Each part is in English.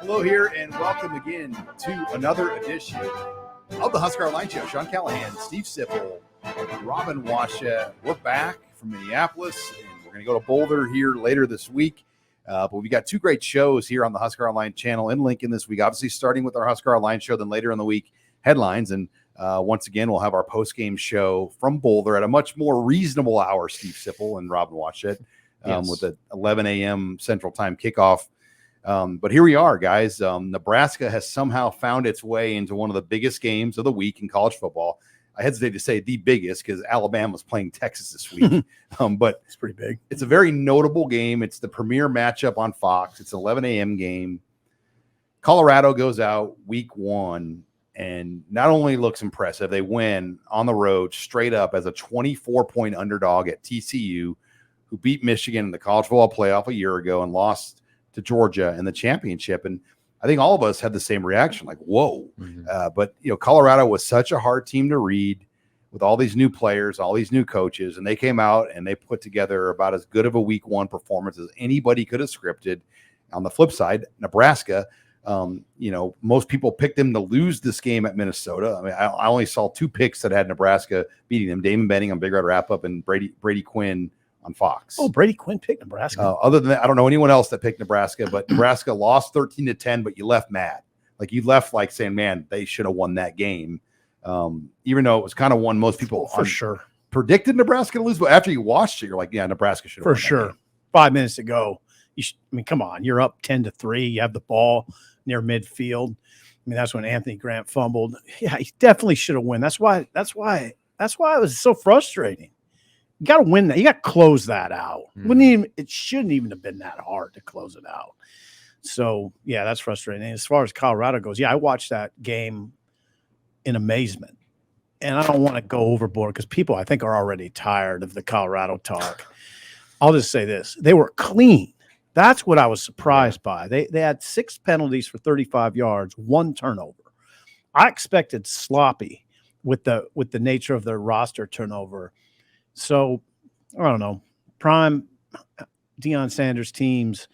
Hello here, and welcome again to another edition of the Husker Online Show. Sean Callahan, Steve Sipple, Robin Washa. We're back from Minneapolis, and we're going to go to Boulder here later this week. But we've got two great shows here on the Husker Online channel in Lincoln this week. Obviously, starting with our Husker Online show, then later in the week, headlines. And once again, we'll have our post-game show from Boulder at a much more reasonable hour, Steve Sipple and Robin Washa, with the 11 a.m. Central Time kickoff. But here we are, guys. Nebraska has somehow found its way into one of the biggest games of the week in college football. I hesitate to say the biggest because Alabama's playing Texas this week. But it's pretty big. It's a very notable game. It's the premier matchup on Fox. It's an 11 a.m. game. Colorado goes out week one and not only looks impressive, they win on the road straight up as a 24-point underdog at TCU, who beat Michigan in the college football playoff a year ago and lost to Georgia in the championship. And I think all of us had the same reaction, like, whoa. But, Colorado was such a hard team to read with all these new players, all these new coaches, and they came out and they put together about as good of a week one performance as anybody could have scripted. On the flip side, Nebraska, most people picked them to lose this game at Minnesota. I mean, I only saw two picks that had Nebraska beating them, Damon Benning on Big Red Wrap-Up and Brady Quinn on Fox. Oh, Brady Quinn picked Nebraska. Other than that, I don't know anyone else that picked Nebraska, but Nebraska lost 13-10, but you left mad. Like, you left like saying, man, they should have won that game. Even though it was kind of one most people for sure predicted Nebraska to lose, but after you watched it, you're like, yeah, Nebraska should have won for sure. 5 minutes to go. Come on, you're up 10-3. You have the ball near midfield. I mean, that's when Anthony Grant fumbled. Yeah, he definitely should have won. That's why it was so frustrating. You got to win that. You got to close that out. It shouldn't even have been that hard to close it out. So, yeah, that's frustrating. And as far as Colorado goes, I watched that game in amazement. And I don't want to go overboard because people, I think, are already tired of the Colorado talk. I'll just say this. They were clean. That's what I was surprised by. They had 6 penalties for 35 yards, 1 turnover. I expected sloppy with the nature of their roster turnover. So, I don't know, prime Deion Sanders teams,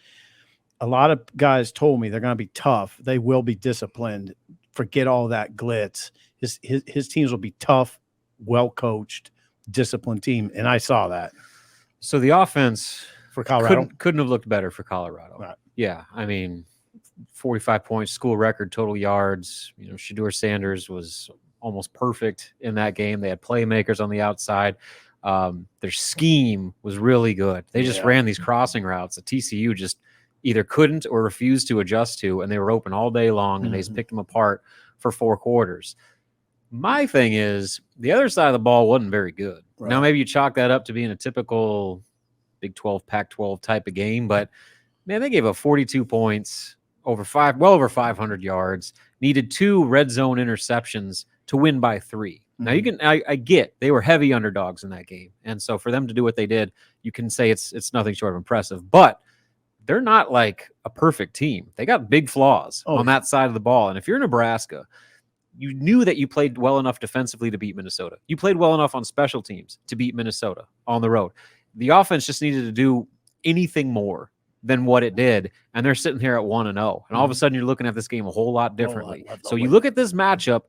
a lot of guys told me they're going to be tough. They will be disciplined. Forget all that glitz. His teams will be tough, well-coached, disciplined team, and I saw that. So the offense for Colorado couldn't have looked better for Colorado. Right. Yeah, I mean, 45 points, school record, total yards. Shedeur Sanders was almost perfect in that game. They had playmakers on the outside. Their scheme was really good. They just ran these crossing routes that TCU just either couldn't or refused to adjust to, and they were open all day long, and they just picked them apart for 4 quarters. My thing is, the other side of the ball wasn't very good. Right. Now, maybe you chalk that up to being a typical Big 12, Pac-12 type of game, but, man, they gave up 42 points, well over 500 yards, needed 2 red zone interceptions to win by 3. Now, I get they were heavy underdogs in that game. And so for them to do what they did, you can say it's nothing short of impressive. But they're not like a perfect team. They got big flaws on that side of the ball. And if you're Nebraska, you knew that you played well enough defensively to beat Minnesota. You played well enough on special teams to beat Minnesota on the road. The offense just needed to do anything more than what it did. And they're sitting here at 1-0. And all of a sudden, you're looking at this game a whole lot differently. So you look at this matchup.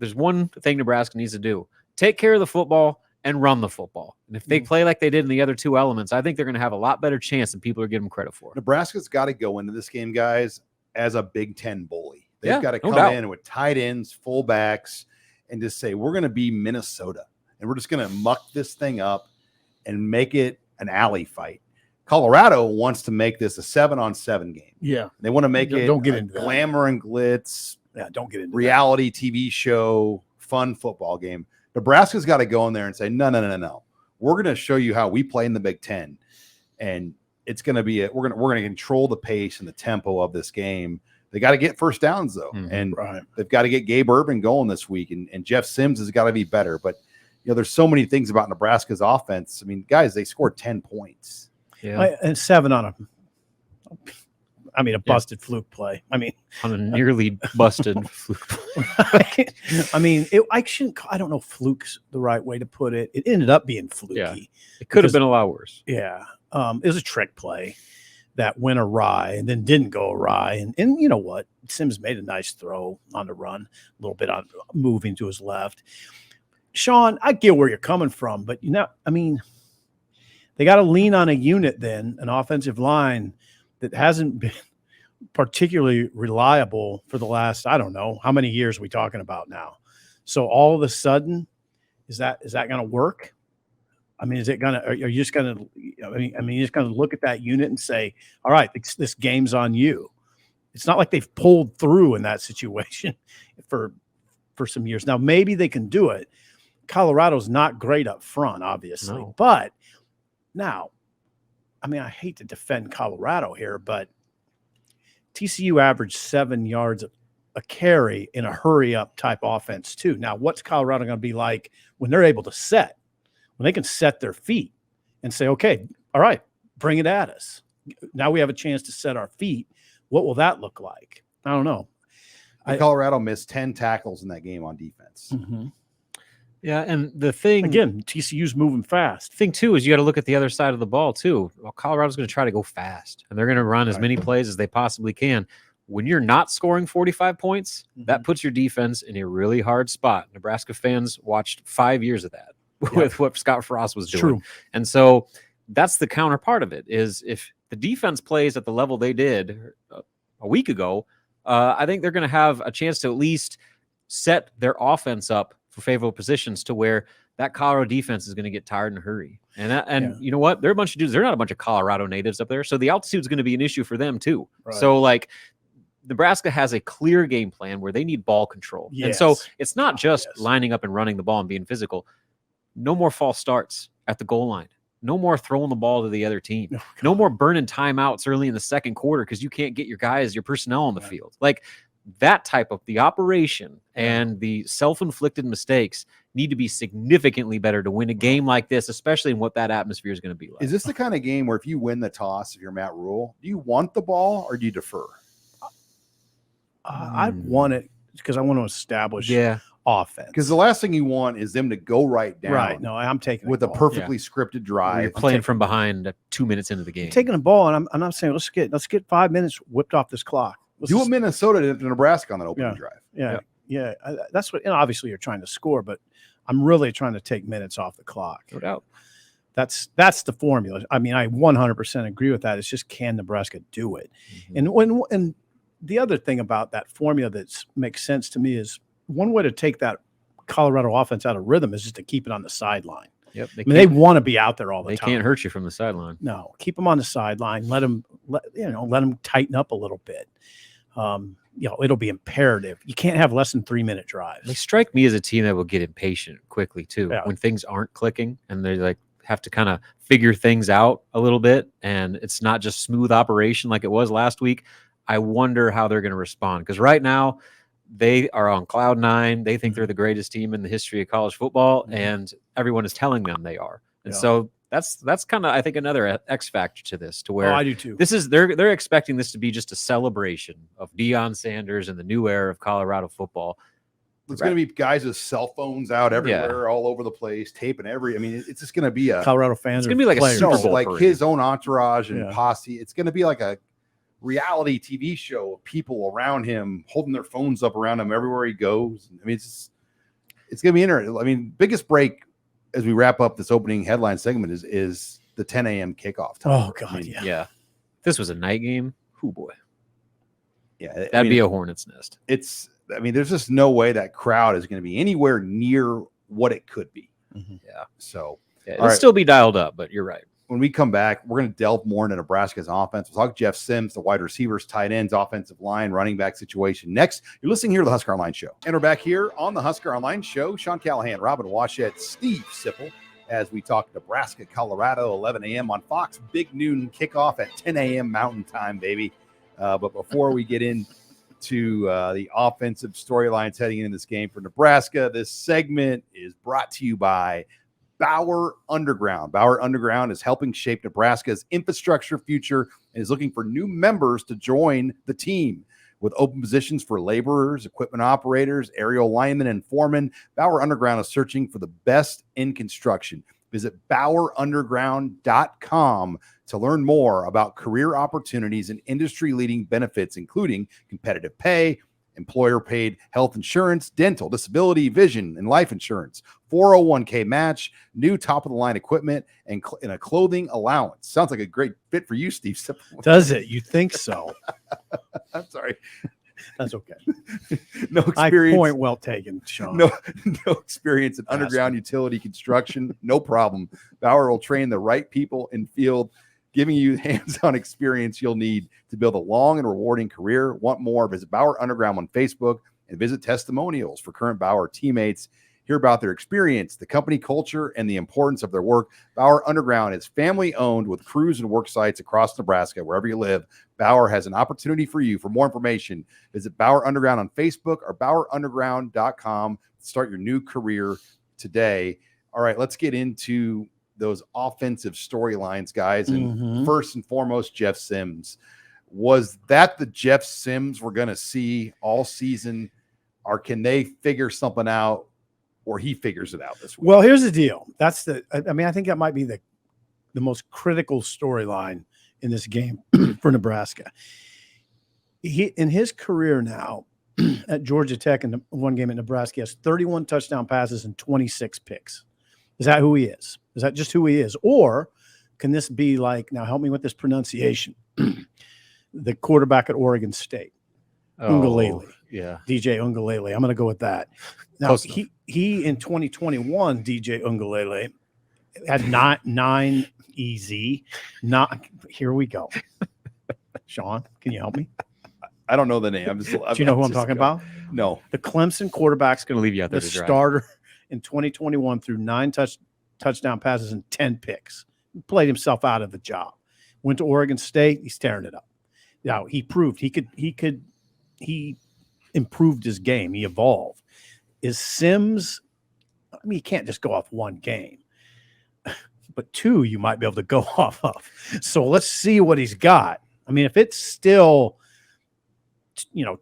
There's one thing Nebraska needs to do. Take care of the football and run the football. And if they play like they did in the other 2 elements, I think they're going to have a lot better chance than people are giving them credit for. Nebraska's got to go into this game, guys, as a Big Ten bully. They've got to come in with tight ends, fullbacks, and just say, we're going to be Minnesota. And we're just going to muck this thing up and make it an alley fight. Colorado wants to make this a 7-on-7 game. Yeah. They want to make it don't get into glamour and glitz. Yeah, don't get into reality TV show, fun football game. Nebraska's got to go in there and say, no. We're going to show you how we play in the Big Ten, and it's going to be we're going to control the pace and the tempo of this game. They got to get first downs though, and they've got to get Gabe Urban going this week, and Jeff Sims has got to be better. But there's so many things about Nebraska's offense. I mean, guys, they scored 10 points. Yeah, and 7 on a busted fluke play. I mean, on a nearly busted fluke play. I don't know if fluke's the right way to put it. It ended up being fluky. Yeah. It could have been a lot worse. Yeah. It was a trick play that went awry and then didn't go awry. And you know what? Sims made a nice throw on the run, a little bit on moving to his left. Sean, I get where you're coming from, but I mean, they got to lean on a unit then, an offensive line that hasn't been particularly reliable for the last, I don't know, how many years are we talking about now? So all of a sudden, is that going to work? I mean, are you just going to, you're just going to look at that unit and say, all right, this game's on you. It's not like they've pulled through in that situation for some years. Now, maybe they can do it. Colorado's not great up front, obviously, but now, I mean, I hate to defend Colorado here, but TCU averaged 7 yards a carry in a hurry-up type offense too. Now, what's Colorado going to be like when they're able to set, when they can set their feet and say, okay, all right, bring it at us. Now we have a chance to set our feet. What will that look like? I don't know. Colorado missed 10 tackles in that game on defense. Mm-hmm. Yeah, and the thing again, TCU's moving fast. Thing too is you got to look at the other side of the ball too. Well, Colorado's going to try to go fast, and they're going to run as many plays as they possibly can. When you're not scoring 45 points, that puts your defense in a really hard spot. Nebraska fans watched 5 years of that with what Scott Frost was doing. True. And so that's the counterpart of it is if the defense plays at the level they did a week ago, I think they're going to have a chance to at least set their offense up for favorable positions to where that Colorado defense is going to get tired in a hurry. And you know what? They're a bunch of dudes. They're not a bunch of Colorado natives up there. So the altitude is going to be an issue for them too. Right. So like Nebraska has a clear game plan where they need ball control. Yes. And so it's not just lining up and running the ball and being physical. No more false starts at the goal line. No more throwing the ball to the other team. Oh, no more burning timeouts early in the second quarter because you can't get your guys, your personnel on the field. Like that type of the operation and the self-inflicted mistakes need to be significantly better to win a game like this, especially in what that atmosphere is going to be like. Is this the kind of game where if you win the toss, if you're Matt Rule, do you want the ball or do you defer? I want it because I want to establish offense. Because the last thing you want is them to go right down. Right. No, I'm taking with a perfectly scripted drive. You're playing from behind 2 minutes into the game. I'm taking the ball, and I'm saying let's get 5 minutes whipped off this clock. Do what Minnesota did to Nebraska on that opening drive. Yeah. That's what. Obviously, you're trying to score, but I'm really trying to take minutes off the clock. No doubt. That's the formula. I mean, I 100% agree with that. It's just can Nebraska do it? Mm-hmm. And the other thing about that formula that makes sense to me is one way to take that Colorado offense out of rhythm is just to keep it on the sideline. Yep, they want to be out there all the time. They can't hurt you from the sideline. No, keep them on the sideline. Let them tighten up a little bit. It'll be imperative. You can't have less than 3 minute drives. They strike me as a team that will get impatient quickly too when things aren't clicking and they like have to kind of figure things out a little bit. And it's not just smooth operation like it was last week. I wonder how they're going to respond because right now they are on cloud nine. They think they're the greatest team in the history of college football, and everyone is telling them they are. And so that's kind of, I think, another X factor to this, to where I do too. This is they're expecting this to be just a celebration of Deion Sanders and the new era of Colorado football. There's going to be guys with cell phones out everywhere, all over the place, taping it's just going to be a Colorado fans. It's going to be like a Super Bowl like his own entourage and posse. It's going to be like a reality TV show of people around him holding their phones up around him everywhere he goes. I mean, it's going to be interesting. I mean, biggest break as we wrap up this opening headline segment is the 10 a.m. kickoff time. Oh God, yeah. If this was a night game, oh boy, that'd be a hornet's nest. There's just no way that crowd is going to be anywhere near what it could be. Mm-hmm. Yeah. So it'll still be dialed up, but you're right. When we come back, we're going to delve more into Nebraska's offense. We'll talk Jeff Sims, the wide receivers, tight ends, offensive line, running back situation. Next, you're listening here to the Husker Online Show. And we're back here on the Husker Online Show. Sean Callahan, Robin Washett, Steve Sipple, as we talk Nebraska, Colorado, 11 a.m. on Fox. Big noon kickoff at 10 a.m. Mountain Time, baby. But before we get into the offensive storylines heading into this game for Nebraska, this segment is brought to you by Bauer Underground. Bauer Underground is helping shape Nebraska's infrastructure future and is looking for new members to join the team. With open positions for laborers, equipment operators, aerial linemen, and foremen, Bauer Underground is searching for the best in construction. Visit BauerUnderground.com To learn more about career opportunities and industry-leading benefits, including competitive pay, employer-paid health insurance, dental, disability, vision, and life insurance, 401k match, new top-of-the-line equipment, and a clothing allowance. Sounds like a great fit for you, Steve. Does it? You think so? I'm sorry. That's okay. No experience. Point well taken, Sean. No experience in underground utility construction. No problem. Bauer will train the right people in field, giving you hands-on experience you'll need to build a long and rewarding career. Want more? Visit Bauer Underground on Facebook and visit testimonials for current Bauer teammates. Hear about their experience, the company culture, and the importance of their work. Bauer Underground is family-owned with crews and work sites across Nebraska. Wherever you live, Bauer has an opportunity for you. For more information, visit Bauer Underground on Facebook or BauerUnderground.com. Start your new career today. All right, let's get into those offensive storylines, guys. And first and foremost, Jeff Sims. Was that the Jeff Sims we're going to see all season, or can they figure something out, or he figures it out this week? Well, here's the deal. I think that might be the most critical storyline in this game for Nebraska. In his career now at Georgia Tech and one game at Nebraska, he has 31 touchdown passes and 26 picks. Is that who he is? Is that just who he is? Or can this be like, now help me with this pronunciation, the quarterback at Oregon State, Ungalele. Yeah. DJ Ungalele. I'm going to go with that. Now, he in 2021, DJ Ungalele, had nine easy. Here we go. Sean, can you help me? I don't know the name. Do you know who I'm talking about? No. The Clemson quarterback's Going to leave you out there. The starter in 2021 threw 9 touchdown passes and 10 picks. He played himself out of the job. Went to Oregon State. He's tearing it up. Now, he proved he improved his game. He evolved. Is Sims, I mean, you can't just go off one game, but 2 you might be able to go off of. So let's see what he's got. I mean, if it's still,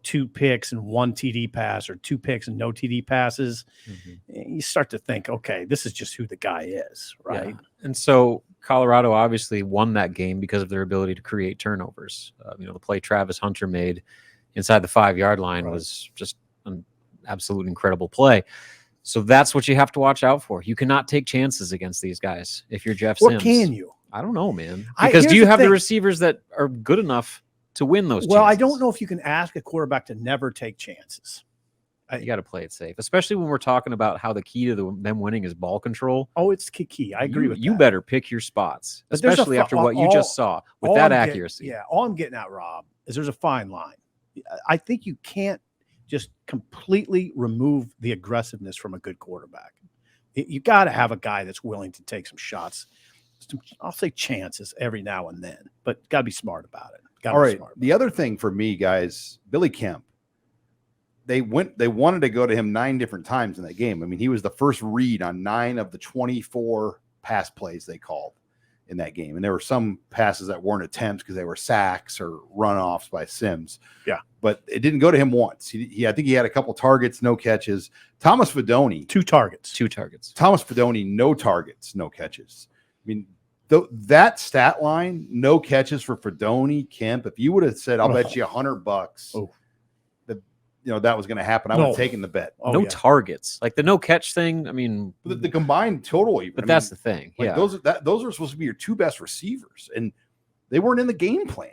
2 picks and 1 TD pass, or 2 picks and no TD passes, you start to think, okay, this is just who the guy is, right? Yeah. And so Colorado obviously won that game because of their ability to create turnovers. The play Travis Hunter made inside the 5-yard line was just an absolute incredible play. So that's what you have to watch out for. You cannot take chances against these guys if you're Jeff Sims. Or can you? I don't know, man. Because do you have the receivers that are good enough to win those chances? Well, I don't know if you can ask a quarterback to never take chances. You got to play it safe, especially when we're talking about how the key to them winning is ball control. Oh, it's key. I agree with that. You better pick your spots, especially after what you just saw with that accuracy. All I'm getting at, Rob, is there's a fine line. I think you can't just completely remove the aggressiveness from a good quarterback. You got to have a guy that's willing to take some shots. I'll say chances every now and then, but got to be smart about it. All right. The other thing for me, guys, Billy Kemp, they wanted to go to him 9 different times in that game. I mean, he was the first read on 9 of the 24 pass plays they called in that game. And there were some passes that weren't attempts because they were sacks or runoffs by Sims. Yeah. But it didn't go to him once. I think he had a couple targets, no catches. Thomas Fedoni. 2 targets. Thomas Fedoni, no targets, no catches. I mean, that stat line, no catches for Fedoni, Kemp. If you would have said, I'll bet you $100 that was going to happen, I would have taken the bet. Targets. Like the no catch thing, I mean. The combined total. Even. But that's the thing. Like those are supposed to be your 2 best receivers, and they weren't in the game plan.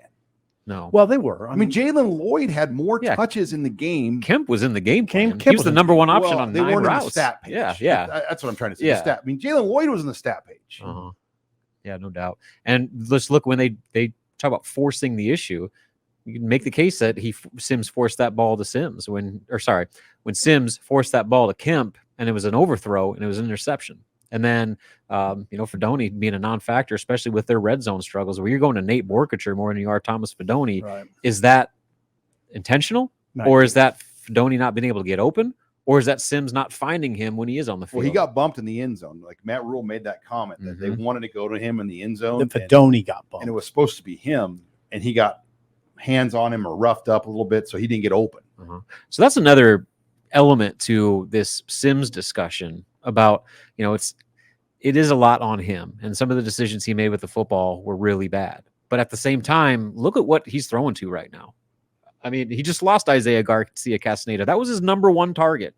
No. Well, they were. I mean, Jalen Lloyd had more touches in the game. Kemp was in the game plan. Kemp was the number 1 option on 9 routes. They weren't in the stat page. Yeah. That's what I'm trying to say. Yeah. I mean, Jalen Lloyd was in the stat page. Yeah, no doubt. And let's look when they talk about forcing the issue. You can make the case that Sims forced that ball to Sims when Sims forced that ball to Kemp, and it was an overthrow and it was an interception. And then, Fedoni being a non-factor, especially with their red zone struggles, where you're going to Nate Borkacher more than you are Thomas Fedoni. Right. Is that intentional, or is that Fedoni not being able to get open, or is that Sims not finding him when he is on the field? Well, he got bumped in the end zone. Like Matt Rule made that comment that they wanted to go to him in the end zone. The Fedoni got bumped, and it was supposed to be him, and he got hands on him or roughed up a little bit, so he didn't get open. So that's another element to this Sims discussion about, it is a lot on him. And some of the decisions he made with the football were really bad. But at the same time, look at what he's throwing to right now. I mean, he just lost Isaiah Garcia Castaneda. That was his number one target.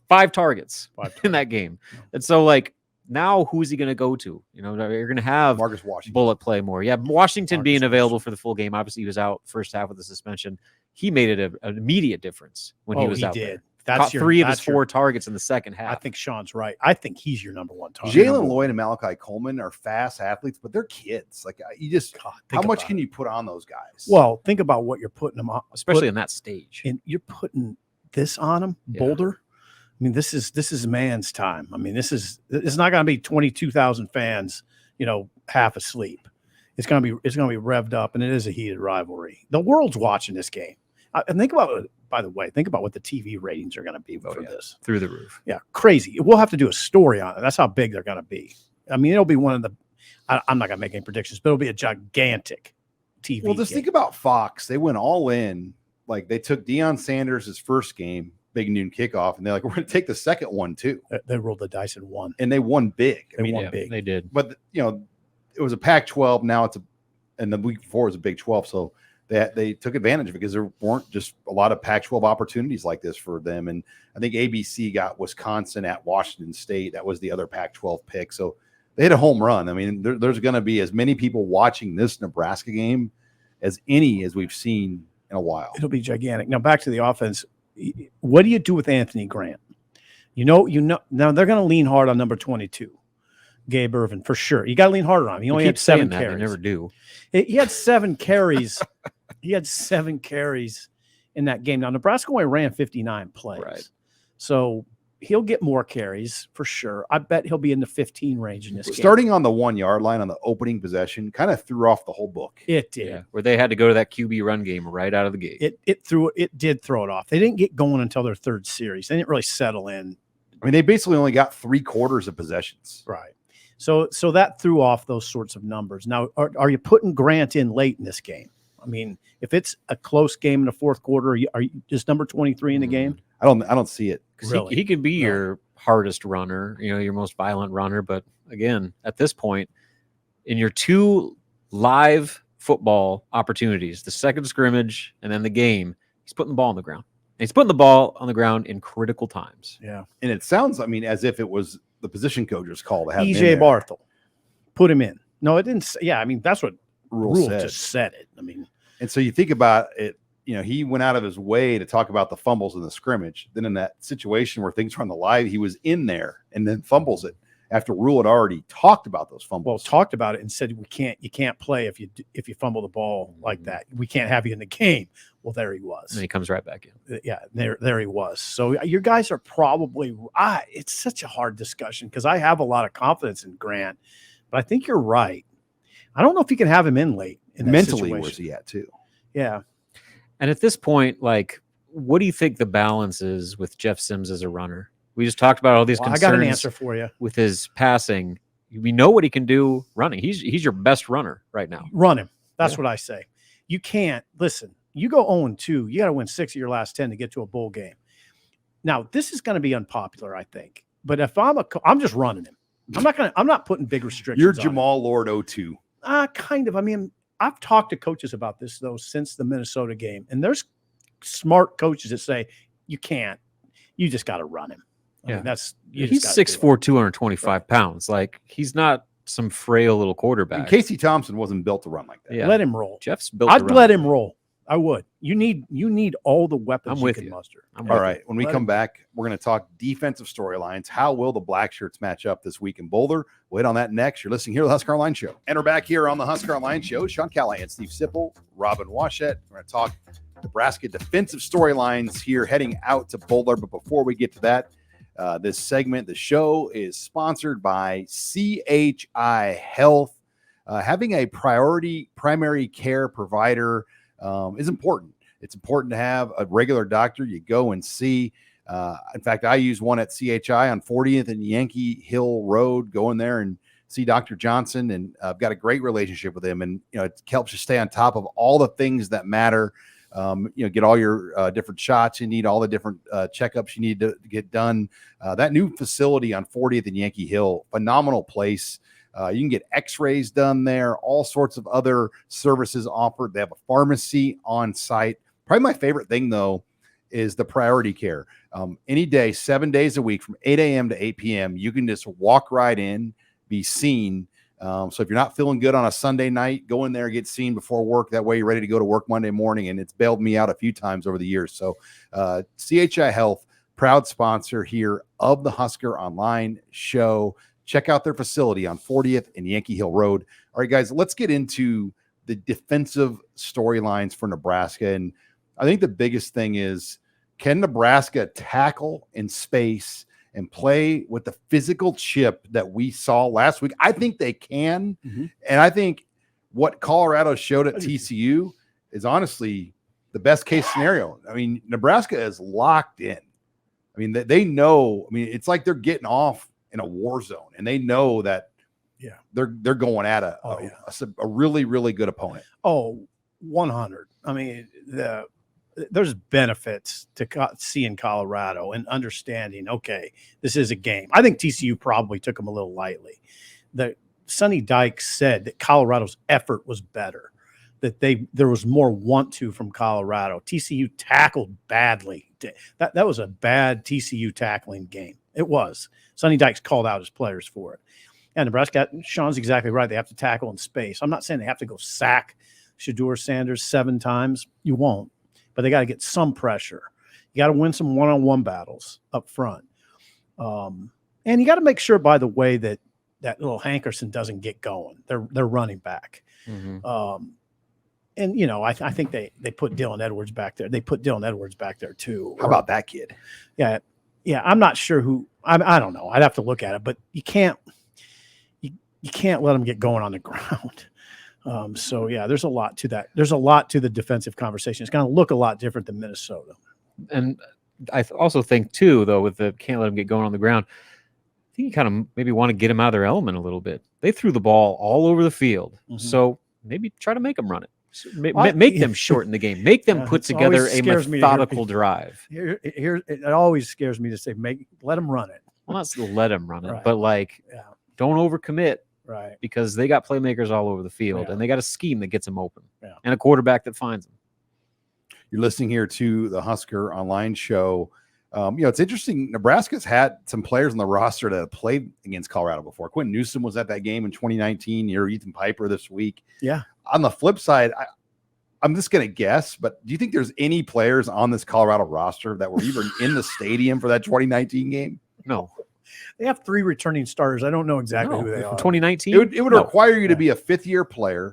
5 targets in that game. No. And so, like, now who's he going to go to? You know, you're going to have Marcus Washington. Bullet play more. Yeah, Washington being Marcus available for the full game. Obviously, he was out first half with the suspension. He made it an immediate difference when he was out there. Caught 3 of his 4 targets in the second half. I think Sean's right. I think he's your number one target. Jalen Lloyd and Malachi Coleman are fast athletes, but they're kids. Like, you just, how much can you put on those guys? Well, think about what you're putting them on, especially in that stage. And you're putting this on them, Boulder. I mean, this is man's time. I mean, it's not going to be 22,000 fans, you know, half asleep. It's going to be revved up, and it is a heated rivalry. The world's watching this game. And think about it. By the way, think about what the TV ratings are going to be for this. Through the roof. Yeah, crazy. We'll have to do a story on it. That's how big they're going to be. I mean, it'll be one of the I'm not going to make any predictions, but it'll be a gigantic TV Well, just think about Fox. They went all in. Like, they took Deion Sanders' his first game, big noon kickoff, and they're like, we're going to take the second one too. They rolled the dice and won. And they won big. They won big. They did. But, you know, it was a Pac-12. Now and the week before was a Big 12. So they took advantage of it because there weren't just a lot of Pac-12 opportunities like this for them. And I think ABC got Wisconsin at Washington State. That was the other Pac-12 pick. So they hit a home run. I mean, there's going to be as many people watching this Nebraska game as we've seen in a while. It'll be gigantic. Now back to the offense. What do you do with Anthony Grant? You know, now they're going to lean hard on number 22, Gabe Ervin, for sure. You got to lean harder on him. He only had 7 carries. They never do. He had 7 carries. He had 7 carries in that game. Now, Nebraska only ran 59 plays. Right. So he'll get more carries for sure. I bet he'll be in the 15 range in this game. Starting on the 1-yard line on the opening possession kind of threw off the whole book. It did. Yeah, where they had to go to that QB run game right out of the gate. It did throw it off. They didn't get going until their 3rd series. They didn't really settle in. I mean, they basically only got 3/4 of possessions. Right. So that threw off those sorts of numbers. Now, are you putting Grant in late in this game? I mean, if it's a close game in the 4th quarter, are you just number 23 in the game? I don't see it. Really? He can be your hardest runner, you know, your most violent runner. But again, at this point, in your 2 live football opportunities, the second scrimmage and then the game, he's putting the ball on the ground. And he's putting the ball on the ground in critical times. Yeah. And it sounds, I mean, as if it was the position coach's call to have EJ Barthel. Put him in. No, it didn't. Yeah, I mean, that's what Rule just said it. I mean, and so you think about it, you know, he went out of his way to talk about the fumbles in the scrimmage. Then in that situation where things were on the live, he was in there and then fumbles it after Rule had already talked about those fumbles. Well, talked about it and said you can't play if you fumble the ball like that. We can't have you in the game. Well, there he was. And he comes right back in. Yeah, there he was. So your guys are probably it's such a hard discussion because I have a lot of confidence in Grant, but I think you're right. I don't know if you can have him in late. Mentally, where's he at too? Yeah. And at this point, like, what do you think the balance is with Jeff Sims as a runner? We just talked about all these concerns. I got an answer for you. With his passing. We know what he can do running. He's your best runner right now. Run him. That's what I say. You can't listen. You go 0-2. You got to win 6 of your last 10 to get to a bowl game. Now, this is going to be unpopular, I think. But if I'm just running him. I'm not putting big restrictions. You're Jamal Lord 0-2. Kind of. I mean, I've talked to coaches about this though since the Minnesota game, and there's smart coaches that say you can't. You just got to run him. I mean, he's 6'4", 225 pounds. Like, he's not some frail little quarterback. And Casey Thompson wasn't built to run like that. Yeah. Let him roll. Jeff's built. I'd let him roll. I would. You need all the weapons you can muster. All right. When we come back, we're going to talk defensive storylines. How will the Black Shirts match up this week in Boulder? Wait on that next. You're listening here to the Husker Online Show. And we're back here on the Husker Online Show. Sean Callahan, Steve Sipple, Robin Washett. We're going to talk Nebraska defensive storylines here heading out to Boulder. But before we get to that, this segment, the show, is sponsored by CHI Health. Having a primary care provider is important. It's important to have a regular doctor you go and see. In fact, I use one at CHI on 40th and Yankee Hill Road. Go in there and see Dr. Johnson, and I've got a great relationship with him. And, you know, it helps you stay on top of all the things that matter Get all your different shots you need, all the different checkups you need to get done. That new facility on 40th and Yankee Hill, phenomenal place. You can get x-rays done there, all sorts of other services offered. They have a pharmacy on site. Probably my favorite thing, though, is the priority care. Any day, 7 days a week from 8 a.m. to 8 p.m., you can just walk right in, be seen. So if you're not feeling good on a Sunday night, go in there, get seen before work. That way you're ready to go to work Monday morning, and it's bailed me out a few times over the years. So CHI Health, proud sponsor here of the Husker Online show. Check out their facility on 40th and Yankee Hill Road. All right, guys, let's get into the defensive storylines for Nebraska. And I think the biggest thing is, can Nebraska tackle in space and play with the physical chip that we saw last week? I think they can. And I think what Colorado showed at TCU is honestly the best case scenario. I mean, Nebraska is locked in. I mean, they know. I mean, it's like they're getting off in a war zone, and they know that they're going at a really, really good opponent. 100. I mean, there's benefits to seeing Colorado and understanding, okay, this is a game. I think TCU probably took them a little lightly. Sonny Dykes said that Colorado's effort was better, that there was more want to from Colorado. TCU tackled badly. That was a bad TCU tackling game. It was. Sonny Dykes called out his players for it. And Nebraska, Sean's exactly right. They have to tackle in space. I'm not saying they have to go sack Shedeur Sanders 7 times. You won't. But they got to get some pressure. You got to win some one-on-one battles up front. And you got to make sure, by the way, that little Hankerson doesn't get going. They're running back. And, I think they put Dylan Edwards back there. They put Dylan Edwards back there, too. How about that kid? Yeah. Yeah, I'm not sure who – I don't know. I'd have to look at it. But you can't let them get going on the ground. There's a lot to that. There's a lot to the defensive conversation. It's going to look a lot different than Minnesota. And I also think, too, though, with the can't let them get going on the ground, I think you kind of maybe want to get them out of their element a little bit. They threw the ball all over the field. So maybe try to make them run it. Make them shorten the game. Make them put together a methodical drive. It always scares me to say, let them run it. Well, not let them run it, but don't overcommit. Right. Because they got playmakers all over the field, and they got a scheme that gets them open, and a quarterback that finds them. You're listening here to the Husker Online show. It's interesting. Nebraska's had some players on the roster that have played against Colorado before. Quentin Newsom was at that game in 2019. You're Ethan Piper this week. Yeah. On the flip side, I'm just going to guess, but do you think there's any players on this Colorado roster that were even in the stadium for that 2019 game? No. They have 3 returning starters. I don't know exactly who they are. 2019? It would require you to be a 5th-year player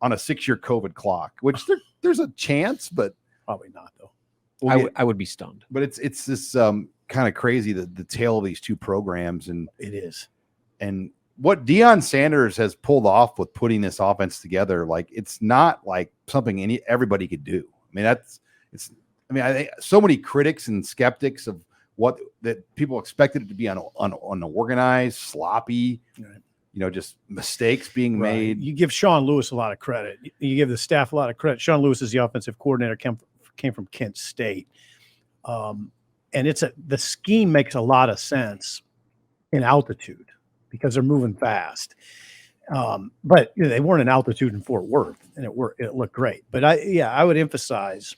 on a 6-year COVID clock, which there's a chance, but probably not, though. I would be stunned. But it's this kind of crazy, the tale of these two programs. And it is. And what Deion Sanders has pulled off with putting this offense together, like, it's not like something everybody could do. I mean, I think so many critics and skeptics of that people expected it to be unorganized, sloppy, just mistakes being made. You give Sean Lewis a lot of credit. You give the staff a lot of credit. Sean Lewis is the offensive coordinator, came from Kent State. And the scheme makes a lot of sense in altitude because they're moving fast. But they weren't in altitude in Fort Worth, and it looked great. But I would emphasize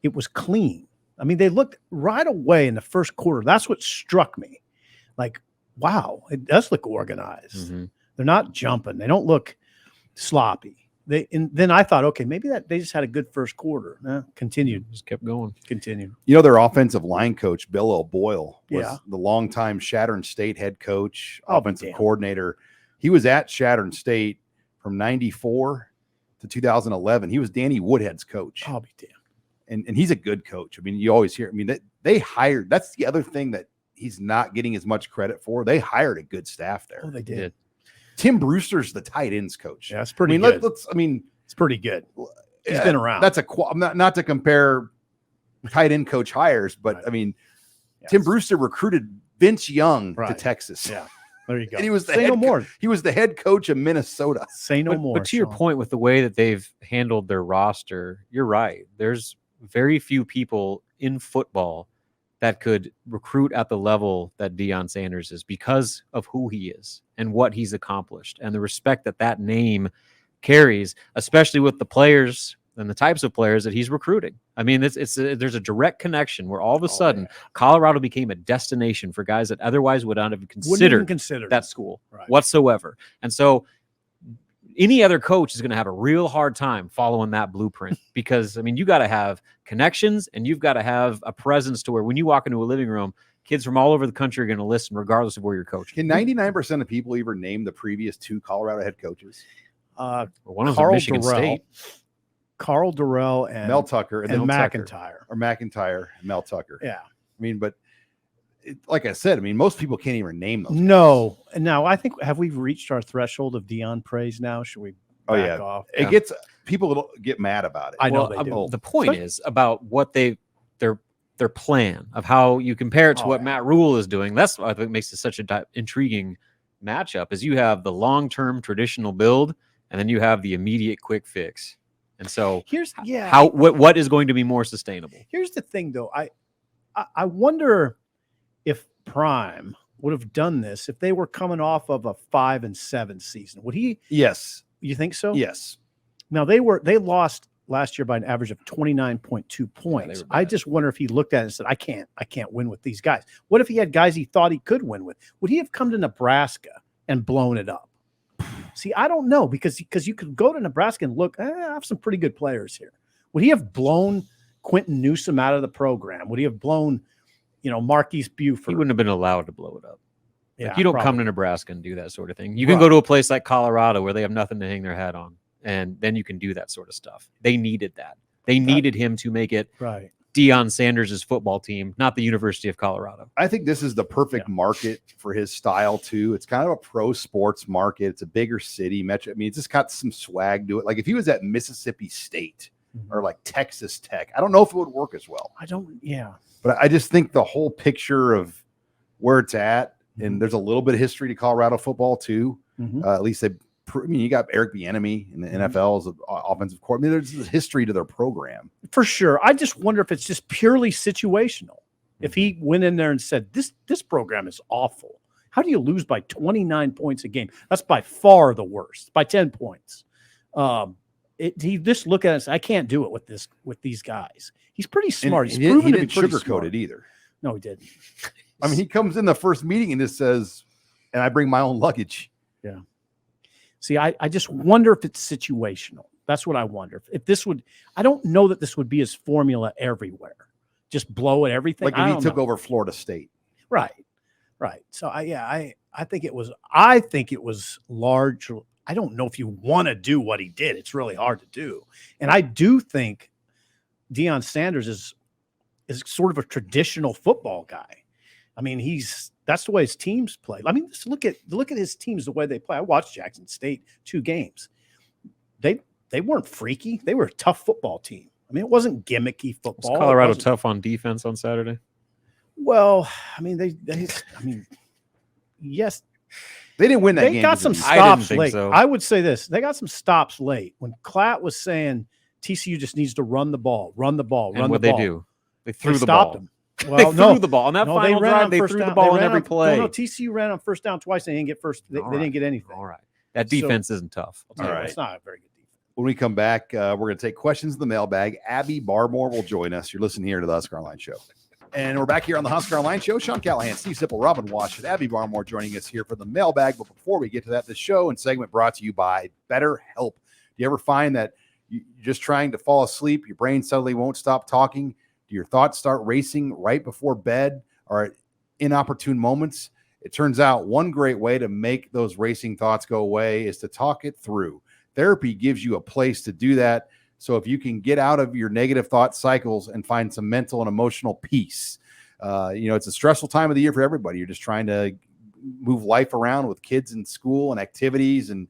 it was clean. I mean, they looked right away in the first quarter. That's what struck me. Like, wow, it does look organized. They're not jumping. They don't look sloppy. And then I thought, okay, maybe they just had a good first quarter. Continued. Just kept going. Continued. Their offensive line coach, Bill O'Boyle, was the longtime Shattern State head coach, offensive coordinator. He was at Shattern State from 94 to 2011. He was Danny Woodhead's coach. I'll be damned. And he's a good coach. I mean, you always hear, they hired, that's the other thing that he's not getting as much credit for. They hired a good staff there. Oh, they did. Tim Brewster's the tight ends coach. Yeah, it's pretty good. It's pretty good. He's been around. That's not to compare tight end coach hires, but Tim Brewster recruited Vince Young to Texas. Yeah. There you go. And he was the Say head no more. He was the head coach of Minnesota. Say no more. But to your Sean. point with the way that they've handled their roster, you're right. There's very few people in football that could recruit at the level that Deion Sanders is because of who he is and what he's accomplished and the respect that that name carries, especially with the players and the types of players that he's recruiting. I mean, there's a direct connection where all of a sudden Colorado became a destination for guys that otherwise would not have Wouldn't even considered consider that school Right. whatsoever. And so any other coach is going to have a real hard time following that blueprint because, I mean, you got to have connections and you've got to have a presence to where when you walk into a living room, kids from all over the country are going to listen regardless of where you're coaching. Can 99% of people even name the previous 2 Colorado head coaches? One of Carl Michigan Durrell, State. Carl Durrell and Mel Tucker and then McIntyre. or McIntyre, Mel Tucker. Yeah. I mean, but like I said, I mean, most people can't even name those. No. And now I think, have we reached our threshold of Deion praise now? Should we back off? It gets people get mad about it. I know Well, they do. the point is about what their plan of how you compare it to what Matt Rule is doing. That's what I think makes it such a intriguing matchup is you have the long-term traditional build and then you have the immediate quick fix. And so what is going to be more sustainable? Here's the thing though. I wonder if Prime would have done this if they were coming off of a 5-7 season. Would he? Yes. You think so? Yes. Now they lost last year by an average of 29.2 points. I just wonder if he looked at it and said, I can't win with these guys. What if he had guys he thought he could win with? Would he have come to Nebraska and blown it up? See, I don't know because you could go to Nebraska and look, I have some pretty good players here. Would he have blown Quentin Newsom out of the program? Would he have blown, Marquise Buford? He wouldn't have been allowed to blow it up. Yeah, you don't come to Nebraska and do that sort of thing. You can go to a place like Colorado where they have nothing to hang their hat on, and then you can do that sort of stuff. They needed that. They needed him to make it right. Deion Sanders' football team, not the University of Colorado. I think this is the perfect market for his style too. It's kind of a pro sports market. It's a bigger city. Metro. I mean, it's just got some swag to it. Like if he was at Mississippi State or like Texas Tech, I don't know if it would work as well. But I just think the whole picture of where it's at, and there's a little bit of history to Colorado football too. At least you got Eric Bieniemy in the NFL as an offensive coordinator. I mean, there's a history to their program. For sure. I just wonder if it's just purely situational. If he went in there and said, this program is awful. How do you lose by 29 points a game? That's by far the worst, by 10 points. He just look at it and say, I can't do it with these guys. He's pretty smart. He's proven to be pretty sugarcoat smart. it either. No, he didn't. I mean, he comes in the first meeting and just says, and I bring my own luggage. Yeah. See, I just wonder if it's situational. That's what I wonder. If this would, I don't know that this would be his formula everywhere. Just blow at everything. Like if he took over Florida State. Right. So I think it was large. I don't know if you want to do what he did. It's really hard to do. And I do think Deion Sanders is sort of a traditional football guy. I mean, that's the way his teams play. I mean, just look at his teams, the way they play. I watched Jackson State 2 games. They weren't freaky. They were a tough football team. I mean, it wasn't gimmicky football. Was Colorado tough on defense on Saturday? Well, I mean, yes. They didn't win that game. They got some stops late. I would say this. They got some stops late. When Klatt was saying TCU just needs to run the ball. And what they do? They threw the stopped ball. Them. Well, they threw the ball. On that final drive, they threw the ball on every play. No, TCU ran on first down twice. They didn't get first. They didn't get anything. All right. That defense isn't tough. All right. It's not a very good defense. When we come back, we're going to take questions in the mailbag. Abby Barmore will join us. You're listening here to the Husker Online Show. And we're back here on the Husker Online Show. Sean Callahan, Steve Sipple, Robin Wash, and Abby Barmore joining us here for the mailbag. But before we get to that, this show and segment brought to you by BetterHelp. Do you ever find that you're just trying to fall asleep, your brain suddenly won't stop talking? Do your thoughts start racing right before bed or at inopportune moments? It turns out one great way to make those racing thoughts go away is to talk it through. Therapy gives you a place to do that. So if you can get out of your negative thought cycles and find some mental and emotional peace, it's a stressful time of the year for everybody. You're just trying to move life around with kids in school and activities and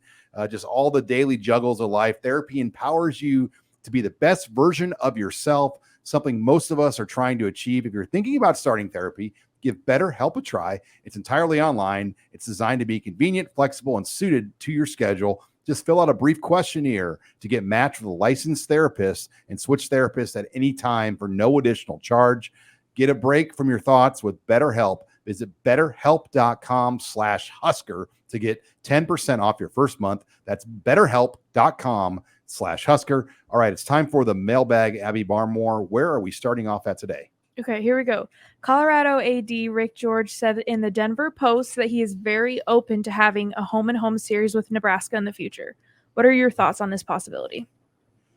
just all the daily juggles of life. Therapy empowers you to be the best version of yourself, something most of us are trying to achieve. If you're thinking about starting therapy, Give BetterHelp a try. It's entirely online. It's designed to be convenient, flexible, and suited to your schedule. Just fill out a brief questionnaire to get matched with a licensed therapist and switch therapists at any time for no additional charge. Get a break from your thoughts with BetterHelp. Visit BetterHelp.com/Husker to get 10% off your first month. That's BetterHelp.com/Husker. All right, it's time for the mailbag. Abby Barmore, where are we starting off at today? Okay, here we go. Colorado AD Rick George said in the Denver Post that he is very open to having a home-and-home series with Nebraska in the future. What are your thoughts on this possibility?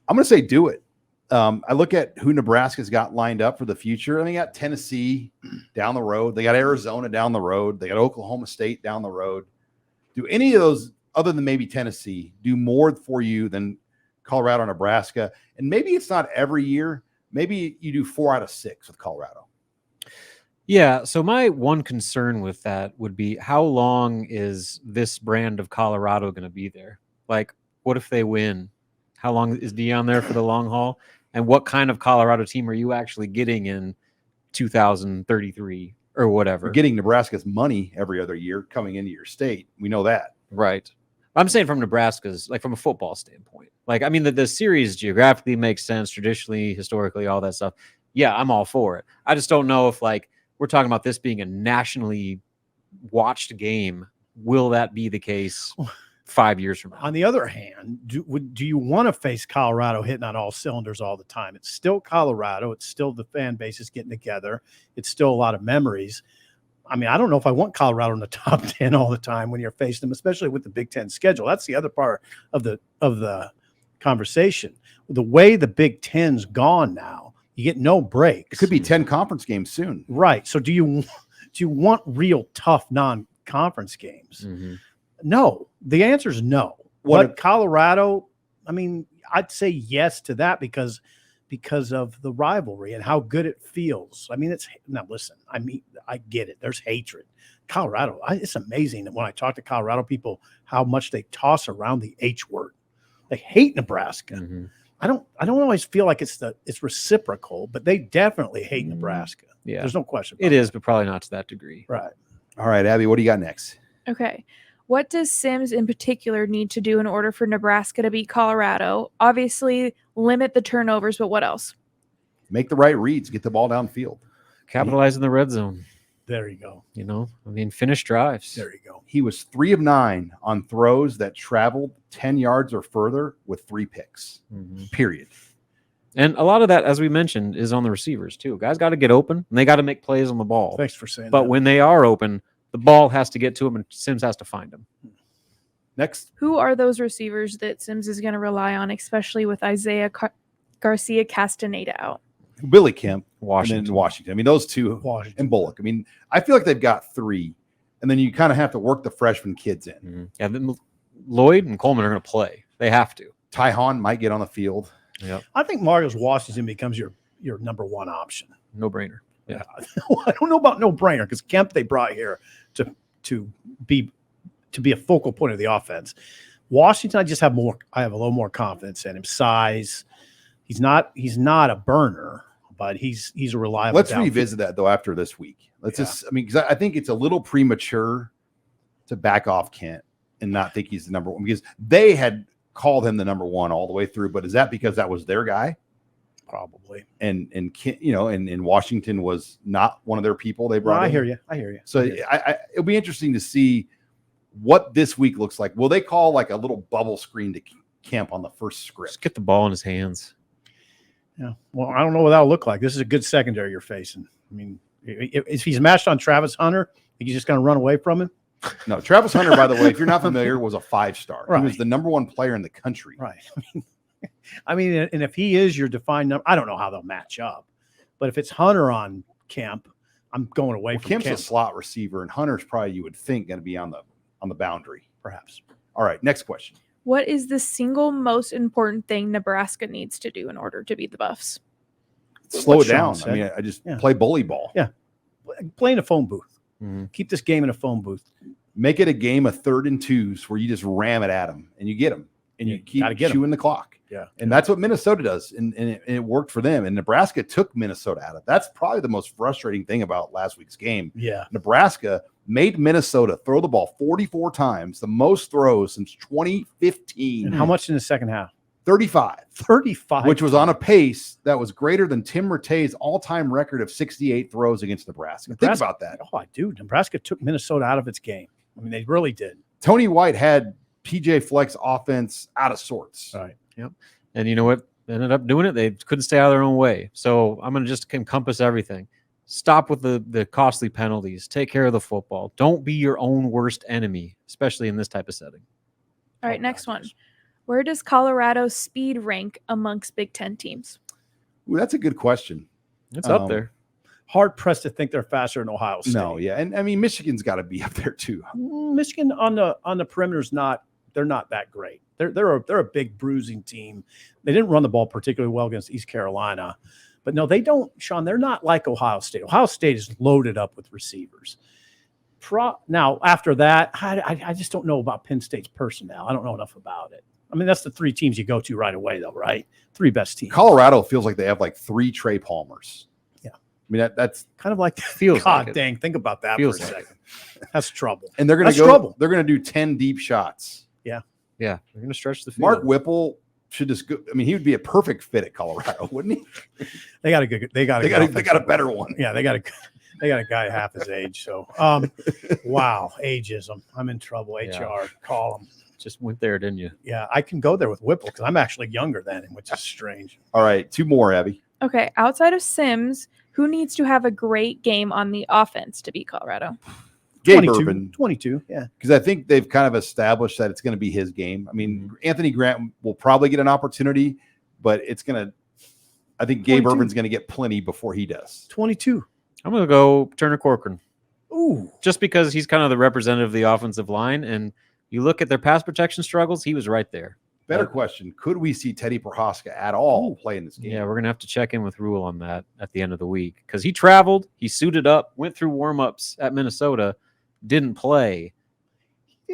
I'm going to say do it. I look at who Nebraska's got lined up for the future, and they got Tennessee down the road. They got Arizona down the road. They got Oklahoma State down the road. Do any of those, other than maybe Tennessee, do more for you than Colorado, Nebraska? And maybe it's not every year. Maybe you do 4 out of 6 with Colorado. Yeah. So my one concern with that would be, how long is this brand of Colorado going to be there? Like, what if they win? How long is Deion there for the long haul? And what kind of Colorado team are you actually getting in 2033 or whatever? You're getting Nebraska's money every other year coming into your state. We know that. Right. I'm saying from Nebraska's, like from a football standpoint. Like, I mean, the series geographically makes sense, traditionally, historically, all that stuff. Yeah, I'm all for it. I just don't know if, like, we're talking about this being a nationally watched game. Will that be the case 5 years from now? On the other hand, do you want to face Colorado hitting on all cylinders all the time? It's still Colorado. It's still the fan base is getting together. It's still a lot of memories. I mean, I don't know if I want Colorado in the top 10 all the time when you're facing them, especially with the Big Ten schedule. That's the other part of the conversation. The way the Big Ten's gone now, you get no breaks. It could be 10 conference games soon. Right. So do you want real tough non-conference games? Mm-hmm. No. The answer is no. But Colorado, I mean, I'd say yes to that because of the rivalry and how good it feels. I mean, listen, I mean, I get it. There's hatred. Colorado, it's amazing that when I talk to Colorado people, how much they toss around the H word. They hate Nebraska. Mm-hmm. I don't always feel like it's reciprocal, but they definitely hate Nebraska. Yeah. There's no question. It is, but probably not to that degree. Right. All right, Abby, what do you got next? Okay. What does Sims in particular need to do in order for Nebraska to beat Colorado? Obviously, limit the turnovers, but what else? Make the right reads. Get the ball downfield. Capitalize in the red zone. There you go. You know, I mean, finish drives. There you go. He was 3 of 9 on throws that traveled 10 yards or further with 3 picks, period. And a lot of that, as we mentioned, is on the receivers too. Guys got to get open and they got to make plays on the ball. Thanks for saying But that. when they are open, the ball has to get to them and Sims has to find them. Next. Who are those receivers that Sims is going to rely on, especially with Isaiah Garcia Castaneda out? Willie Kemp, Washington. and then Washington. I mean, those two, Washington. and Bullock. I mean, I feel like they've got 3, and then you kind of have to work the freshman kids in. Mm-hmm. Yeah, then Lloyd and Coleman are going to play. They have to. Ty Hahn might get on the field. Yep. I think Marius Washington becomes your number 1 option. No brainer. Yeah. I don't know about no brainer because Kemp they brought here to be a focal point of the offense. Washington, I have a little more confidence in him. Size, he's not a burner, but he's a reliable. Let's revisit that though after this week. Because I think it's a little premature to back off Kent and not think he's the number 1 because they had called him the number 1 all the way through. But is that because that was their guy? Probably. And Kent, and Washington was not one of their people they brought in. I hear you. So it'll be interesting to see what this week looks like. Will they call like a little bubble screen to Kemp on the first script? Just get the ball in his hands. Yeah. Well, I don't know what that'll look like. This is a good secondary you're facing. I mean, if he's matched on Travis Hunter, he's just going to run away from him. No, Travis Hunter, by the way, if you're not familiar, was a 5-star. Right. He was the number 1 player in the country. Right. I mean, and if he is your defined number, I don't know how they'll match up. But if it's Hunter on Kemp, I'm going away from Kemp's Kemp. a slot receiver, and Hunter's probably, you would think, going to be on the boundary. Perhaps. All right, next question. What is the single most important thing Nebraska needs to do in order to beat the Buffs? Slow What it down. Sean I mean, said. I just Yeah. play bully ball. Yeah. Play in a phone booth. Mm-hmm. Keep this game in a phone booth. Make it a game of 3rd and 2s where you just ram it at them and you get them and you keep gotta get 'em. chewing the clock. Yeah. And that's what Minnesota does. And it worked for them. And Nebraska took Minnesota out of it. That's probably the most frustrating thing about last week's game. Yeah. Nebraska made Minnesota throw the ball 44 times, the most throws since 2015. And how much in the second half? 35. 35. Which was on a pace that was greater than Tim Rattay's all-time record of 68 throws against Nebraska. Think about that. Oh, I do. Nebraska took Minnesota out of its game. I mean, they really did. Tony White had PJ Fleck's offense out of sorts. All right. Yep. And you know what? They ended up doing it. They couldn't stay out of their own way. So I'm going to just encompass everything. Stop with the costly penalties. Take care of the football. Don't be your own worst enemy, especially in this type of setting. All right, next one. Where does Colorado's speed rank amongst Big Ten teams? Ooh, that's a good question. It's up there. Hard pressed to think they're faster than Ohio State. No, yeah. And I mean, Michigan's got to be up there too. Michigan on the perimeter is not that great. They're a big bruising team. They didn't run the ball particularly well against East Carolina. But no, they don't, Sean, they're not like Ohio State. Ohio State is loaded up with receivers. Now, after that, I just don't know about Penn State's personnel. I don't know enough about it. I mean, that's the three teams you go to right away, though, right? Three best teams. Colorado feels like they have like 3 Trey Palmers. Yeah. I mean, that's kind of like feels God like dang, think about that feels for a like second. That's trouble. And they're going to go. Trouble. They're going to do 10 deep shots. Yeah. Yeah. They're going to stretch the field. Mark Whipple should just go. I mean, he would be a perfect fit at Colorado, wouldn't he? They got a better one. Yeah, they got a guy half his age. So, wow, ageism. I'm in trouble. HR, call him. Just went there, didn't you? Yeah, I can go there with Whipple because I'm actually younger than him, which is strange. All right, 2 more, Abby. Okay, outside of Sims, who needs to have a great game on the offense to beat Colorado? Gabe Urban. 22, yeah. Because I think they've kind of established that it's going to be his game. I mean, Anthony Grant will probably get an opportunity, but I think Gabe 22. Urban's going to get plenty before he does. 22. I'm going to go Turner Corcoran. Ooh. Just because he's kind of the representative of the offensive line. And you look at their pass protection struggles, he was right there. Better question. Could we see Teddy Prohaska at all play in this game? Yeah, we're going to have to check in with Rule on that at the end of the week. Because he traveled, he suited up, went through warm-ups at Minnesota, didn't play.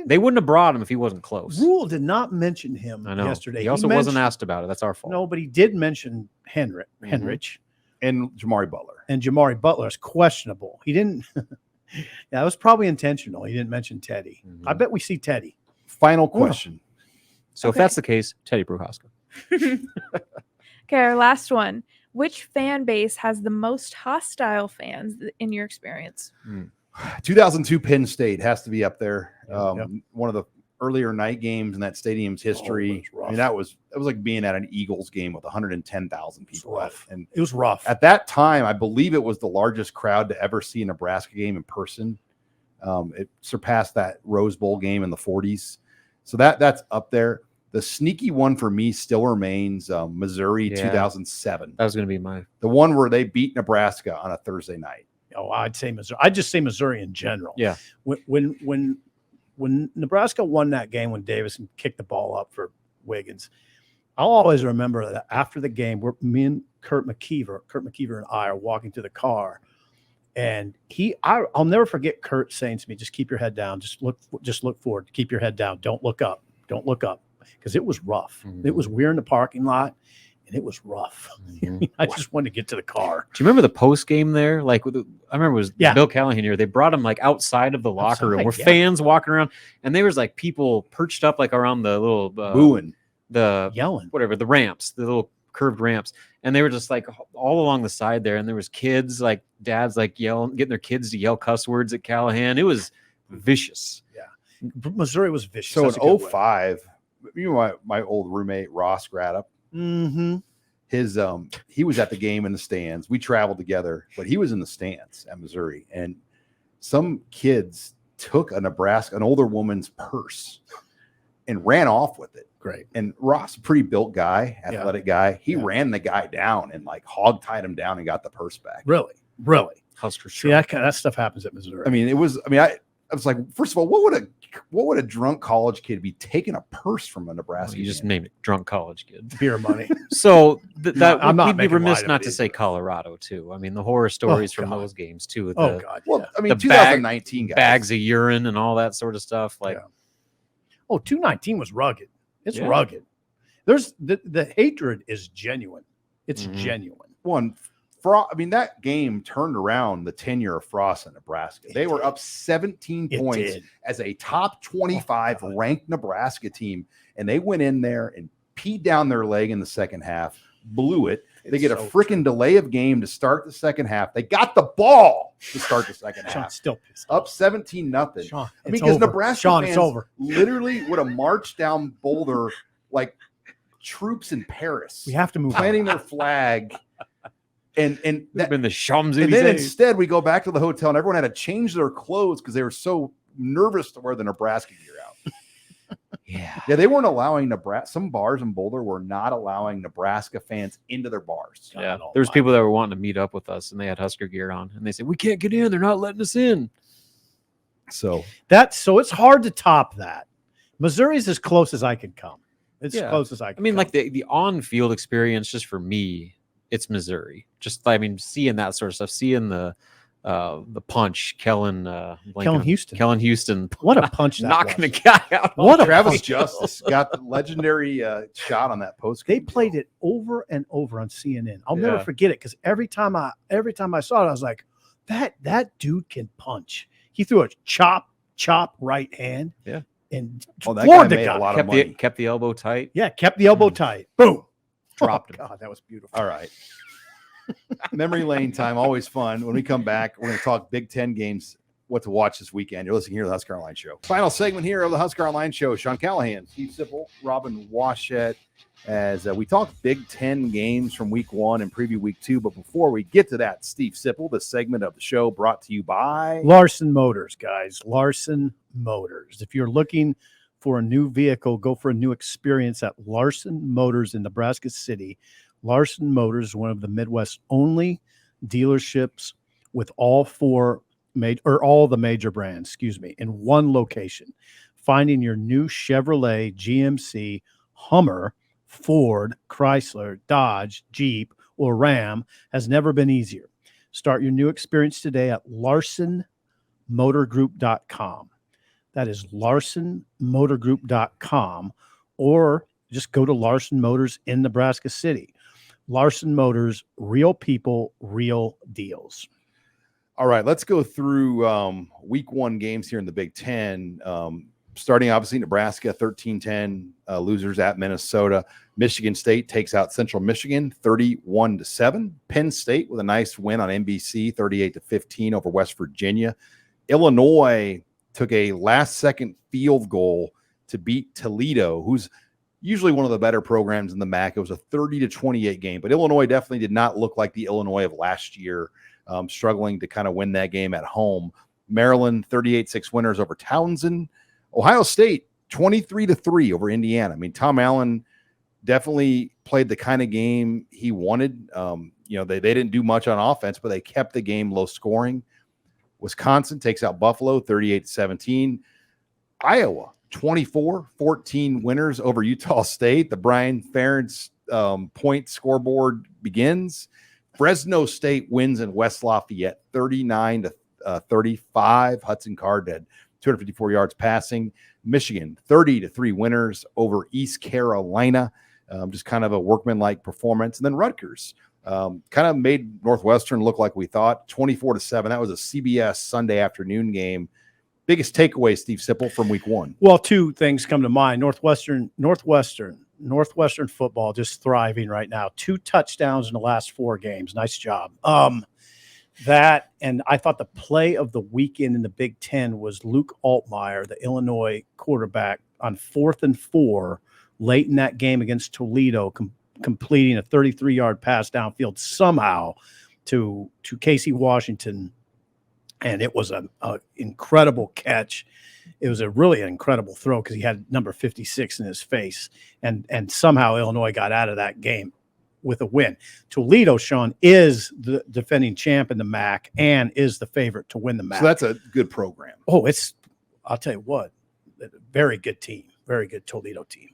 They wouldn't have brought him if he wasn't close. Rule did not mention him yesterday. He also wasn't asked about it. That's our fault. No, but he did mention Henrich. And Jamari Butler. And Jamari Butler is questionable. He didn't. Yeah, that was probably intentional. He didn't mention Teddy. I bet we see Teddy. Final question. So if that's the case, Teddy Prohaska. Okay, our last one. Which fan base has the most hostile fans in your experience? 2002 Penn State has to be up there. Yep. One of the earlier night games in that stadium's history. I mean, it was like being at an Eagles game with 110,000 people. And it was rough. At that time, I believe it was the largest crowd to ever see a Nebraska game in person. It surpassed that Rose Bowl game in the 40s. So that's up there. The sneaky one for me still remains Missouri 2007. That was going to be the one where they beat Nebraska on a Thursday night. Oh, I'd say Missouri. I'd just say Missouri in general. Yeah. When Nebraska won that game, when Davison kicked the ball up for Wiggins, I'll always remember that after the game, me and Kurt McKeever and I are walking to the car, and I'll never forget Kurt saying to me, "Just keep your head down. Just look forward. Keep your head down. Don't look up. Don't look up." Because it was rough. It was we're in the parking lot, and it was rough. I just wanted to get to the car. Do you remember the post game there? Like, I remember it was Bill Callahan here. They brought him like outside of the locker room where fans walking around, and there was like people perched up like around the little booing, the yelling, whatever, the ramps, the little curved ramps, and they were just like all along the side there. And there was kids, like dads, like yelling, getting their kids to yell cuss words at Callahan. It was vicious. Yeah, Missouri was vicious. So in 05. You know, my old roommate Ross Gratup. His he was at the game in the stands. We traveled together, but he was in the stands at Missouri, and some kids took an older woman's purse and ran off with it. Great. And Ross, a pretty built guy, athletic guy, he ran the guy down and like hog tied him down and got the purse back. Really. Huskers. See, that stuff happens at Missouri. I mean, I was like, first of all, what would a drunk college kid be taking a purse from a Nebraska? You just named it drunk college kid. Beer money. So that we'd be remiss light not of to it say either. Colorado too. I mean, the horror stories from those games too. Oh God. Well, I mean, the 2019 guys. bags of urine and all that sort of stuff. Like, 219 was rugged. It's rugged. There's the hatred is genuine. It's genuine. That game turned around the tenure of Frost in Nebraska. They were up 17 points as a top 25 ranked Nebraska team, and they went in there and peed down their leg in the second half, blew it. They get a freaking delay of game to start the second half. They got the ball to start the second half. Still pissed up 17-0. Sean, because Nebraska fans it's over. literally would have marched down Boulder like troops in Paris. We have to move planting their flag. And that's been the Champs-Élysées. And then instead we go back to the hotel and everyone had to change their clothes because they were so nervous to wear the Nebraska gear out. Yeah, they weren't allowing Nebraska. Some bars in Boulder were not allowing Nebraska fans into their bars. Yeah, there was people that were wanting to meet up with us, and they had Husker gear on, and they said, "We can't get in. They're not letting us in." So it's hard to top that. Missouri's as close as I could come. It's as close as I can. I mean, like the on-field experience, just for me, it's Missouri. Seeing that sort of stuff, seeing the punch, Kellen Houston. What a punch that knocking was. the guy out. What a Travis Justice got the legendary shot on that post. They played it over and over on CNN. I'll never forget it because every time I saw it, I was like, that dude can punch. He threw a chop right hand. Yeah. And that guy made a lot of money. Kept the elbow tight. Yeah, kept the elbow tight. Boom. Dropped him. God, that was beautiful. All right. Memory lane time, always fun. When we come back, we're going to talk Big Ten games, what to watch this weekend. You're listening here to the Husker Online Show. Final segment here of the Husker Online Show. Sean Callahan, Steve Sipple, Robin Washett, as we talk Big Ten games from week 1 and preview week 2. But before we get to that, Steve Sipple, this segment of the show brought to you by Larson Motors, guys. Larson Motors. If you're looking for a new vehicle, go for a new experience at Larson Motors in Nebraska City. Larson Motors is one of the Midwest's only dealerships with all the major brands, in one location. Finding your new Chevrolet, GMC, Hummer, Ford, Chrysler, Dodge, Jeep, or Ram has never been easier. Start your new experience today at LarsonMotorGroup.com. That is LarsonMotorGroup.com, or just go to Larson Motors in Nebraska City. Larson Motors, real people, real deals. All right, let's go through week 1 games here in the Big Ten. Starting, obviously, Nebraska, 13-10 losers at Minnesota. Michigan State takes out Central Michigan, 31-7. Penn State with a nice win on NBC, 38-15 over West Virginia. Illinois took a last-second field goal to beat Toledo, who's usually one of the better programs in the MAC. It was a 30-28 game, but Illinois definitely did not look like the Illinois of last year, struggling to kind of win that game at home. Maryland, 38-6 winners over Townsend. Ohio State, 23-3 over Indiana. I mean, Tom Allen definitely played the kind of game he wanted. They didn't do much on offense, but they kept the game low scoring. Wisconsin takes out Buffalo, 38-17. Iowa, 24-14 winners over Utah State. The Brian Ferentz point scoreboard begins. Fresno State wins in West Lafayette, 39-35. Hudson Card had 254 yards passing. Michigan, 30-3 winners over East Carolina. Just kind of a workmanlike performance. And then Rutgers kind of made Northwestern look like we thought, 24-7. That was a CBS Sunday afternoon game. Biggest takeaway, Steve Sipple, from week 1? Well, 2 things come to mind. Northwestern football just thriving right now. 2 touchdowns in the last 4 games. Nice job. That, and I thought the play of the weekend in the Big Ten was Luke Altmaier, the Illinois quarterback, on 4th and 4 late in that game against Toledo, completing a 33-yard pass downfield somehow to Casey Washington. And it was an incredible catch. It was a really incredible throw because he had number 56 in his face. And somehow Illinois got out of that game with a win. Toledo, Sean, is the defending champ in the MAC and is the favorite to win the MAC. So that's a good program. Oh, I'll tell you what, a very good team, very good Toledo team.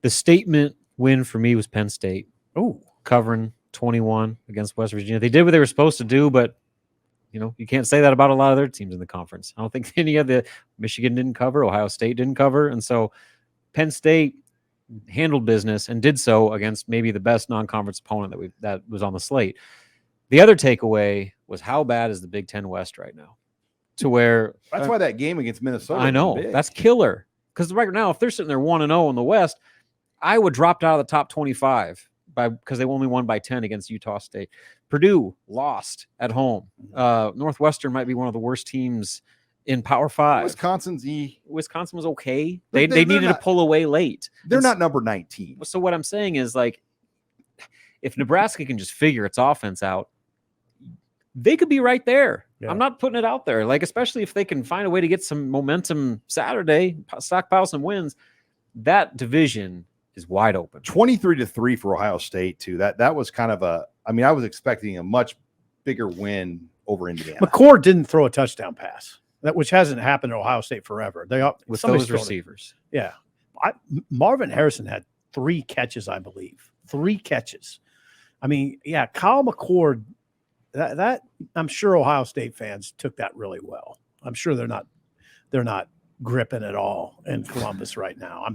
The statement win for me was Penn State. Oh, covering 21 against West Virginia. They did what they were supposed to do, but you can't say that about a lot of their teams in the conference. I don't think any of Michigan didn't cover, Ohio State didn't cover. And so Penn State, handled business and did so against maybe the best non-conference opponent that was on the slate. The other takeaway was how bad is the Big Ten West right now? To where That's why that game against Minnesota. I know that's killer. Because right now, if they're sitting there 1-0 in the West, Iowa dropped out of the top 25 because they only won by 10 against Utah State. Purdue lost at home. Northwestern might be one of the worst teams in Power 5. Wisconsin was okay. They needed to pull away late. They're not number 19. So what I'm saying is, like, if Nebraska can just figure its offense out, they could be right there. Yeah. I'm not putting it out there. Like, especially if they can find a way to get some momentum Saturday, stockpile some wins, that division is wide open. 23-3 for Ohio State too. That was kind of I was expecting a much bigger win over Indiana. McCord didn't throw a touchdown pass, which hasn't happened at Ohio State forever. With those receivers. Yeah. Marvin Harrison had 3 catches, I believe. 3 catches. I mean, yeah, Kyle McCord, that I'm sure Ohio State fans took that really well. I'm sure they're not gripping at all in Columbus right now.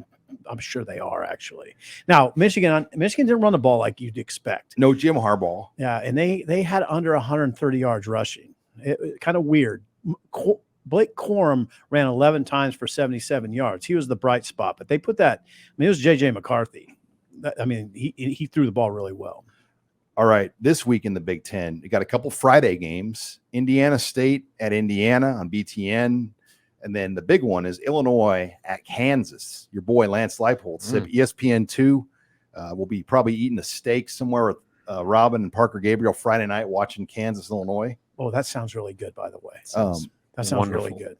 I'm sure they are, actually. Now, Michigan didn't run the ball like you'd expect. No Jim Harbaugh. Yeah, and they had under 130 yards rushing. Kind of weird. Blake Corum ran 11 times for 77 yards. He was the bright spot, but they put that. It was J.J. McCarthy. He threw the ball really well. All right, this week in the Big Ten, you got a couple Friday games. Indiana State at Indiana on BTN. And then the big one is Illinois at Kansas. Your boy Lance Leipold, ESPN2. Will be probably eating a steak somewhere with Robin and Parker Gabriel Friday night watching Kansas, Illinois. Oh, that sounds really good, by the way. That sounds wonderful. really good.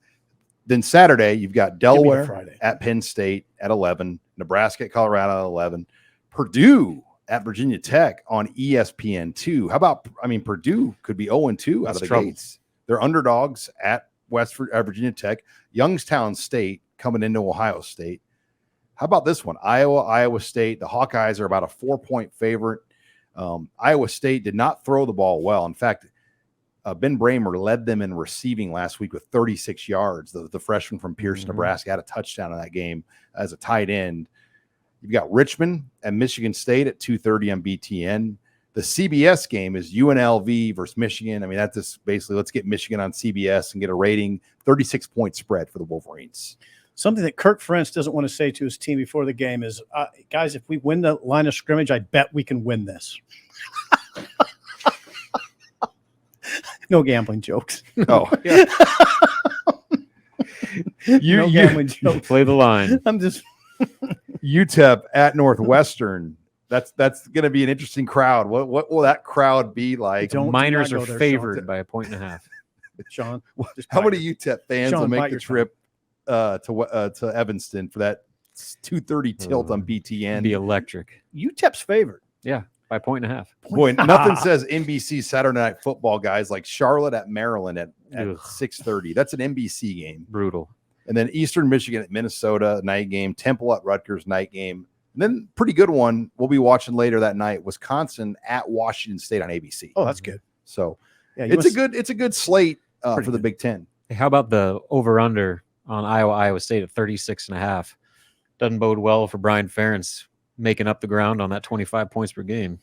Then Saturday, you've got Delaware at Penn State at 11, Nebraska at Colorado at 11, Purdue at Virginia Tech on ESPN2. How about, Purdue could be 0-2 out of the gates. They're underdogs at Virginia Tech. Youngstown State coming into Ohio State. How about this one? Iowa State. The Hawkeyes are about a 4-point favorite. Iowa State did not throw the ball well. In fact, Ben Bramer led them in receiving last week with 36 yards. The freshman from Pierce, Nebraska, had a touchdown in that game as a tight end. You've got Richmond and Michigan State at 2:30 on BTN. The CBS game is UNLV versus Michigan. That's just basically let's get Michigan on CBS and get a rating. 36-point spread for the Wolverines. Something that Kirk Ferentz doesn't want to say to his team before the game is, guys, if we win the line of scrimmage, I bet we can win this. No gambling jokes. Oh, yeah. No gambling jokes. Play the line. I'm just UTEP at Northwestern. That's going to be an interesting crowd. What will that crowd be like? Miners are favored by 1.5. Sean, how many UTEP fans will make the trip to Evanston for that 2:30 tilt on BTN? Be electric. UTEP's favored. Yeah, by 1.5. Boy, nothing says NBC Saturday Night Football, guys, like Charlotte at Maryland at 6:30. That's an NBC game. Brutal. And then Eastern Michigan at Minnesota, night game. Temple at Rutgers, night game. And then pretty good one we'll be watching later that night. Wisconsin at Washington State on ABC. Oh, that's good. So yeah, it's a good slate for the Big Ten. Hey, how about the over/under on Iowa State at 36.5? Doesn't bode well for Brian Ferentz making up the ground on that 25 points per game.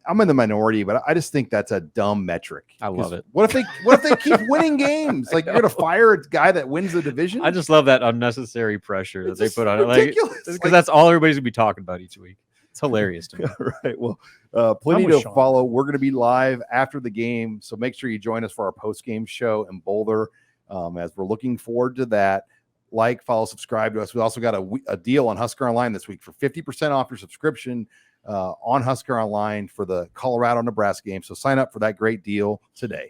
I'm in the minority, but I just think that's a dumb metric. I love it. What if they keep winning games? Like, you're going to fire a guy that wins the division? I just love that unnecessary pressure that they put on ridiculous. it. Because that's all everybody's going to be talking about each week. It's hilarious to me. All right. Well, plenty to follow. We're going to be live after the game, so make sure you join us for our post-game show in Boulder as we're looking forward to that. Like, follow, subscribe to us. We also got a deal on HuskerOnline this week for 50% off your subscription on HuskerOnline for the Colorado-Nebraska game. So sign up for that great deal today.